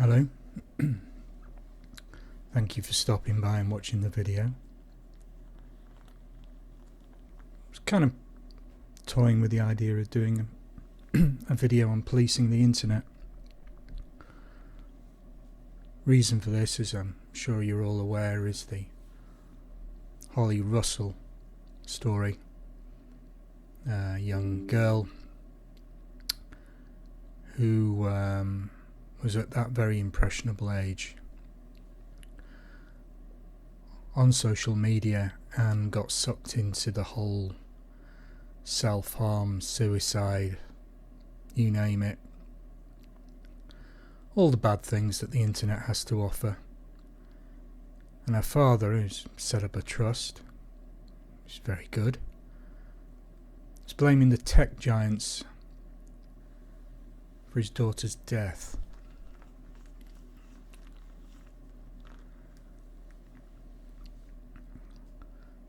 Hello. Thank you for stopping by and watching the video. I was kind of toying with the idea of doing a video on policing the internet. Reason for this, as I'm sure you're all aware, is the Holly Russell story. A young girl who was at that very impressionable age on social media and got sucked into the whole self-harm, suicide, you name it, all the bad things that the internet has to offer. And her father, who's set up a trust, which is very good, is blaming the tech giants for his daughter's death.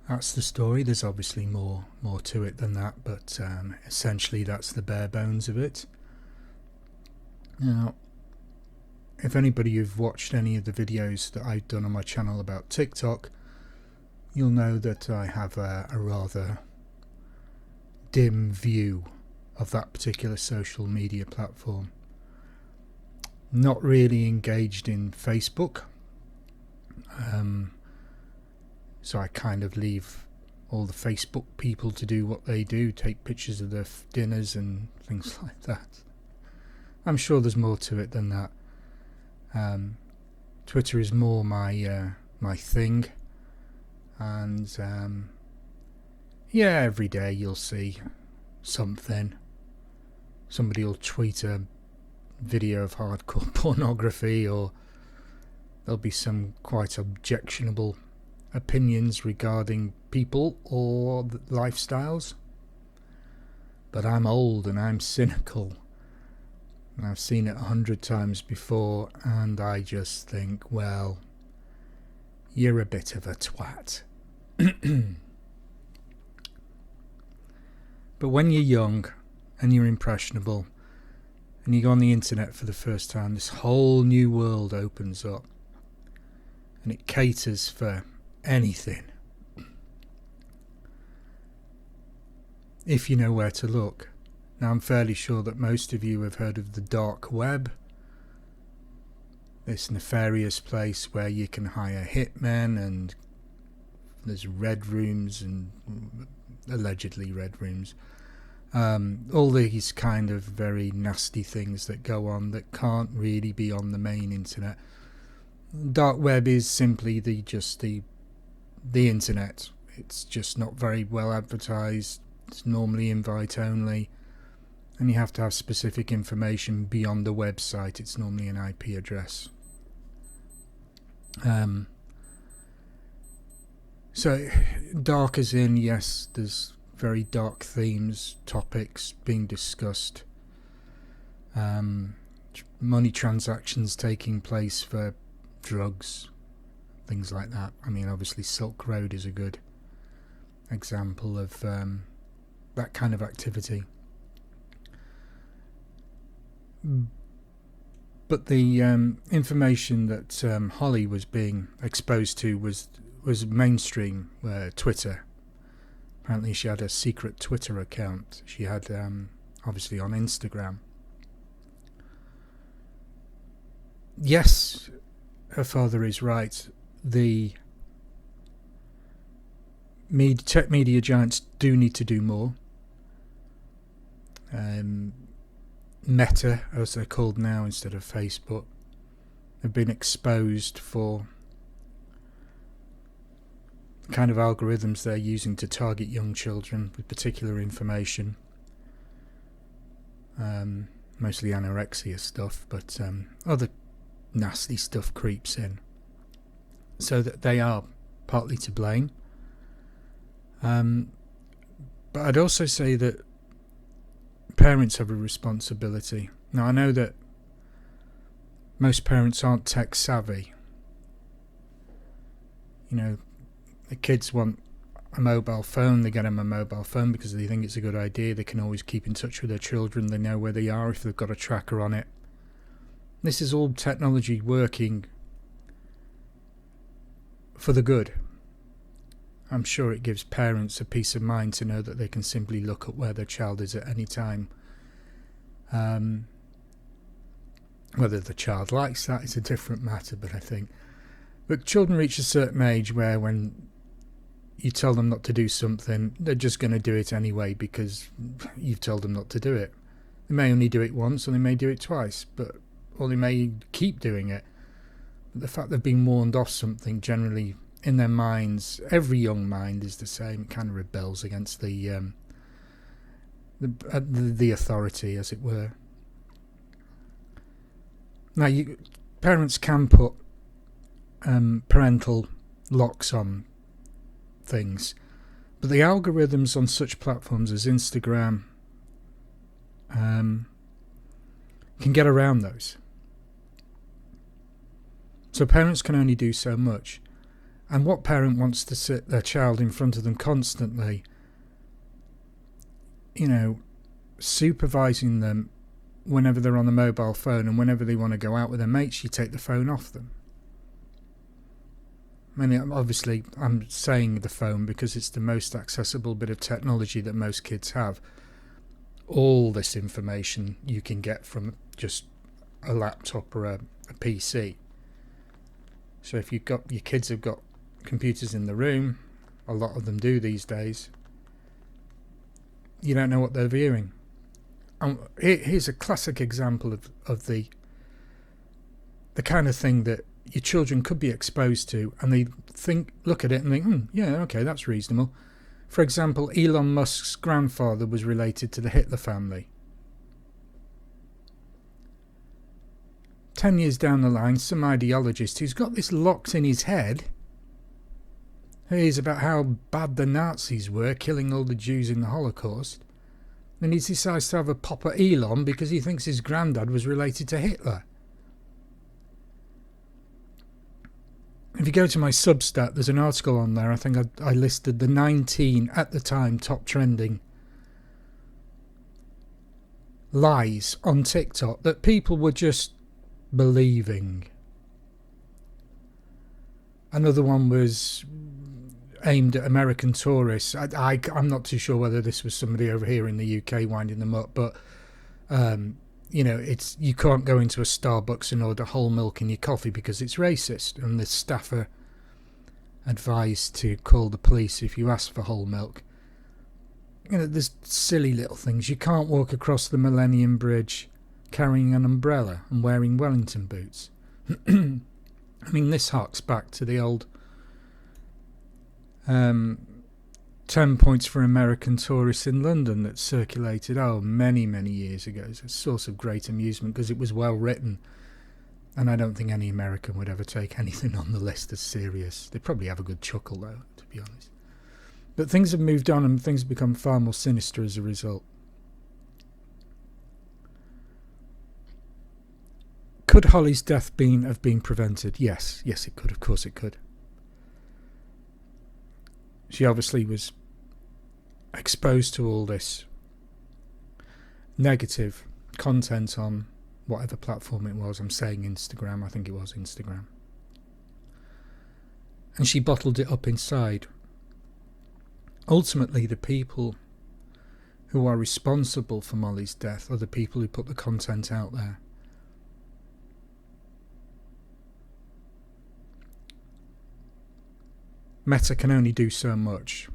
That's the story. There's obviously more to it than that, but essentially that's the bare bones of it. Now, if anybody who've watched any of the videos that I've done on my channel about TikTok, you'll know that I have a rather dim view of that particular social media platform. Not really engaged in Facebook. So I kind of leave all the Facebook people to do what they do, take pictures of their dinners and things like that. I'm sure there's more to it than that. Twitter is more my thing, and every day you'll see something. Somebody will tweet a video of hardcore pornography, or there'll be some quite objectionable opinions regarding people or lifestyles. But I'm old and I'm cynical, and I've seen it 100 times before, and I just think, well, you're a bit of a twat. But when you're young and you're impressionable and you go on the internet for the first time, this whole new world opens up, and it caters for anything, if you know where to look. Now, I'm fairly sure that most of you have heard of the dark web, this nefarious place where you can hire hitmen, and there's red rooms, and allegedly red rooms, all these kind of very nasty things that go on that can't really be on the main internet. Dark web is simply the internet. It's just not very well advertised. It's normally invite only, and you have to have specific information beyond the website. It's normally an IP address. So dark as in, yes, there's very dark themes, topics being discussed, money transactions taking place for drugs, things like that. I mean, obviously Silk Road is a good example of that kind of activity. But the information that Holly was being exposed to was mainstream Twitter. Apparently she had a secret Twitter account. She had obviously on Instagram. Yes, her father is right. The tech media giants do need to do more. Meta, as they're called now instead of Facebook, have been exposed for the kind of algorithms they're using to target young children with particular information. Mostly anorexia stuff, but other nasty stuff creeps in. So that they are partly to blame. But I'd also say that parents have a responsibility. Now, I know that most parents aren't tech savvy. You know, the kids want a mobile phone. They get them a mobile phone because they think it's a good idea. They can always keep in touch with their children. They know where they are if they've got a tracker on it. This is all technology working for the good. I'm sure it gives parents a peace of mind to know that they can simply look up where their child is at any time. Whether the child likes that is a different matter, but children reach a certain age where when you tell them not to do something, they're just going to do it anyway because you've told them not to do it. They may only do it once, or they may do it twice, or they may keep doing it. But the fact they've been warned off something, generally in their minds, every young mind is the same. It kind of rebels against the authority, as it were. Now, parents can put parental locks on things, but the algorithms on such platforms as Instagram can get around those. So parents can only do so much. And what parent wants to sit their child in front of them constantly, supervising them whenever they're on the mobile phone, and whenever they want to go out with their mates, you take the phone off them? I mean, obviously, I'm saying the phone because it's the most accessible bit of technology that most kids have. All this information you can get from just a laptop or a PC. So if your kids have got computers in the room, a lot of them do these days, you don't know what they're viewing. Here's a classic example of the kind of thing that your children could be exposed to, and they look at it and think, yeah, okay, that's reasonable. For example, Elon Musk's grandfather was related to the Hitler family. 10 years down the line, some ideologist who's got this locked in his head hears about how bad the Nazis were, killing all the Jews in the Holocaust. Then he decides to have a pop at Elon because he thinks his granddad was related to Hitler. If you go to my Substack, there's an article on there. I think I listed the 19, at the time, top trending lies on TikTok that people were just believing. Another one was aimed at American tourists. I'm not too sure whether this was somebody over here in the UK winding them up, but it's, you can't go into a Starbucks and order whole milk in your coffee because it's racist, and the staff are advised to call the police if you ask for whole milk. There's silly little things. You can't walk across the Millennium Bridge carrying an umbrella and wearing Wellington boots. I mean, this harks back to the old 10 points for American tourists in London that circulated many, many years ago. It's a source of great amusement because it was well written, and I don't think any American would ever take anything on the list as serious. They'd probably have a good chuckle though, to be honest. But things have moved on, and things have become far more sinister as a result. Could Holly's death have been prevented? Yes, it could. Of course it could. She obviously was exposed to all this negative content on whatever platform it was. I'm saying Instagram. I think it was Instagram. And she bottled it up inside. Ultimately, the people who are responsible for Molly's death are the people who put the content out there. Meta can only do so much,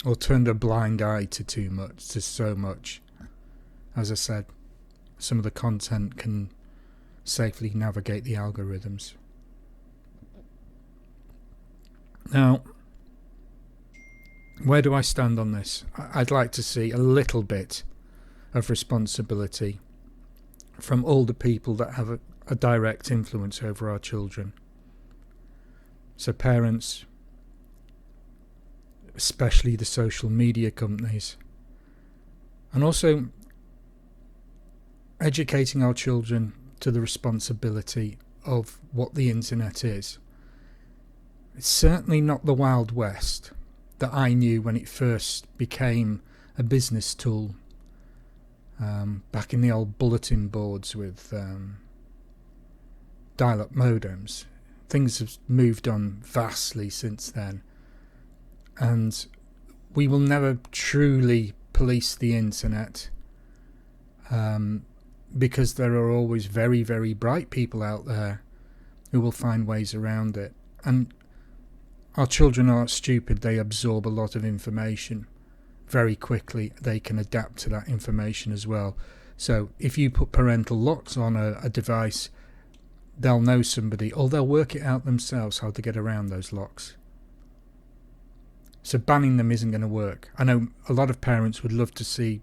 or turned a blind eye to so much. As I said, some of the content can safely navigate the algorithms. Now, where do I stand on this? I'd like to see a little bit of responsibility from all the people that have a direct influence over our children. So parents, especially the social media companies, and also educating our children to the responsibility of what the internet is. It's certainly not the Wild West that I knew when it first became a business tool. back in the old bulletin boards with dial-up modems. Things have moved on vastly since then, and we will never truly police the internet, because there are always very, very bright people out there who will find ways around it. And our children aren't stupid. They absorb a lot of information very quickly. They can adapt to that information as well. So if you put parental locks on a device, they'll know somebody, or they'll work it out themselves how to get around those locks. So banning them isn't going to work. I know a lot of parents would love to see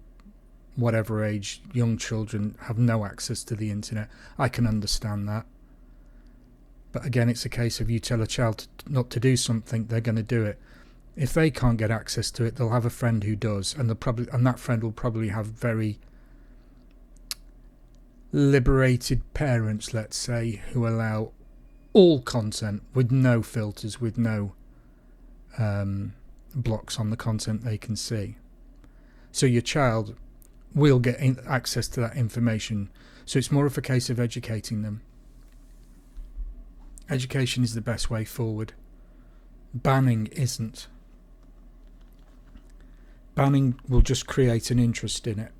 whatever age young children have no access to the internet. I can understand that. But again, it's a case of you tell a child not to do something, they're going to do it. If they can't get access to it, they'll have a friend who does, and that friend will probably have very liberated parents, let's say, who allow all content with no filters, with no blocks on the content they can see. So your child will get access to that information. So it's more of a case of educating them. Education is the best way forward. Banning isn't. Banning will just create an interest in it.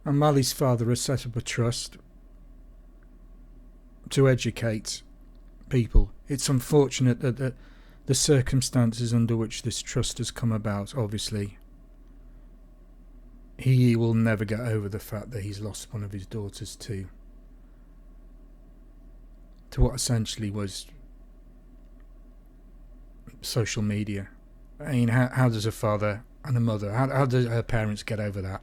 And Mali's father has set up a trust to educate people. It's unfortunate that the circumstances under which this trust has come about, obviously, he will never get over the fact that he's lost one of his daughters to what essentially was social media. I mean, how does a father and a mother, how do her parents get over that?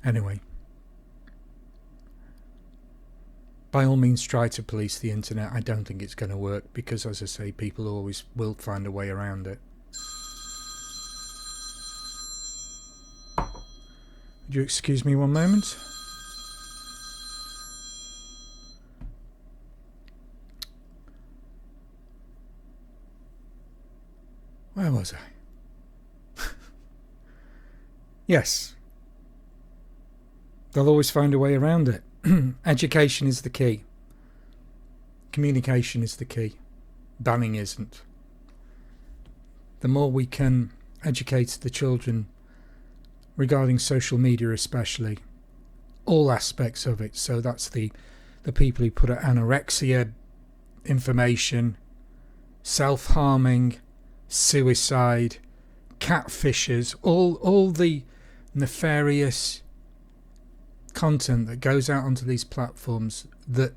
Anyway, by all means try to police the internet. I don't think it's going to work because, as I say, people always will find a way around it. Would you excuse me one moment? Where was I? Yes. They'll always find a way around it. Education is the key. Communication is the key. Banning isn't. The more we can educate the children regarding social media, especially, all aspects of it. So that's the people who put out anorexia information, self-harming, suicide, catfishes, all the nefarious content that goes out onto these platforms that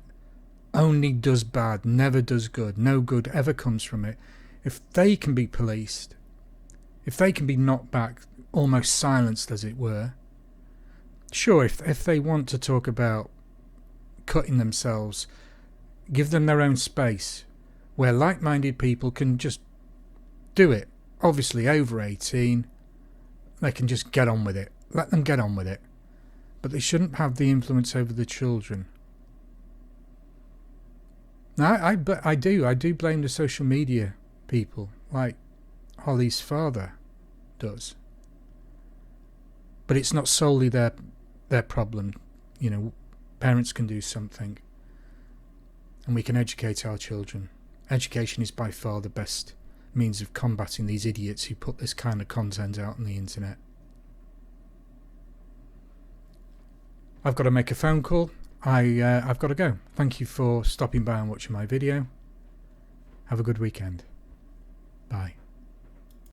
only does bad, never does good, no good ever comes from it. If they can be policed, if they can be knocked back, almost silenced as it were, sure, if they want to talk about cutting themselves, give them their own space where like-minded people can just do it. Obviously over 18, they can just get on with it. Let them get on with it. But they shouldn't have the influence over the children. Now, I do blame the social media people, like Holly's father does. But it's not solely their problem. You know, parents can do something, and we can educate our children. Education is by far the best means of combating these idiots who put this kind of content out on the internet. I've got to make a phone call. I've got to go. Thank you for stopping by and watching my video. Have a good weekend. Bye.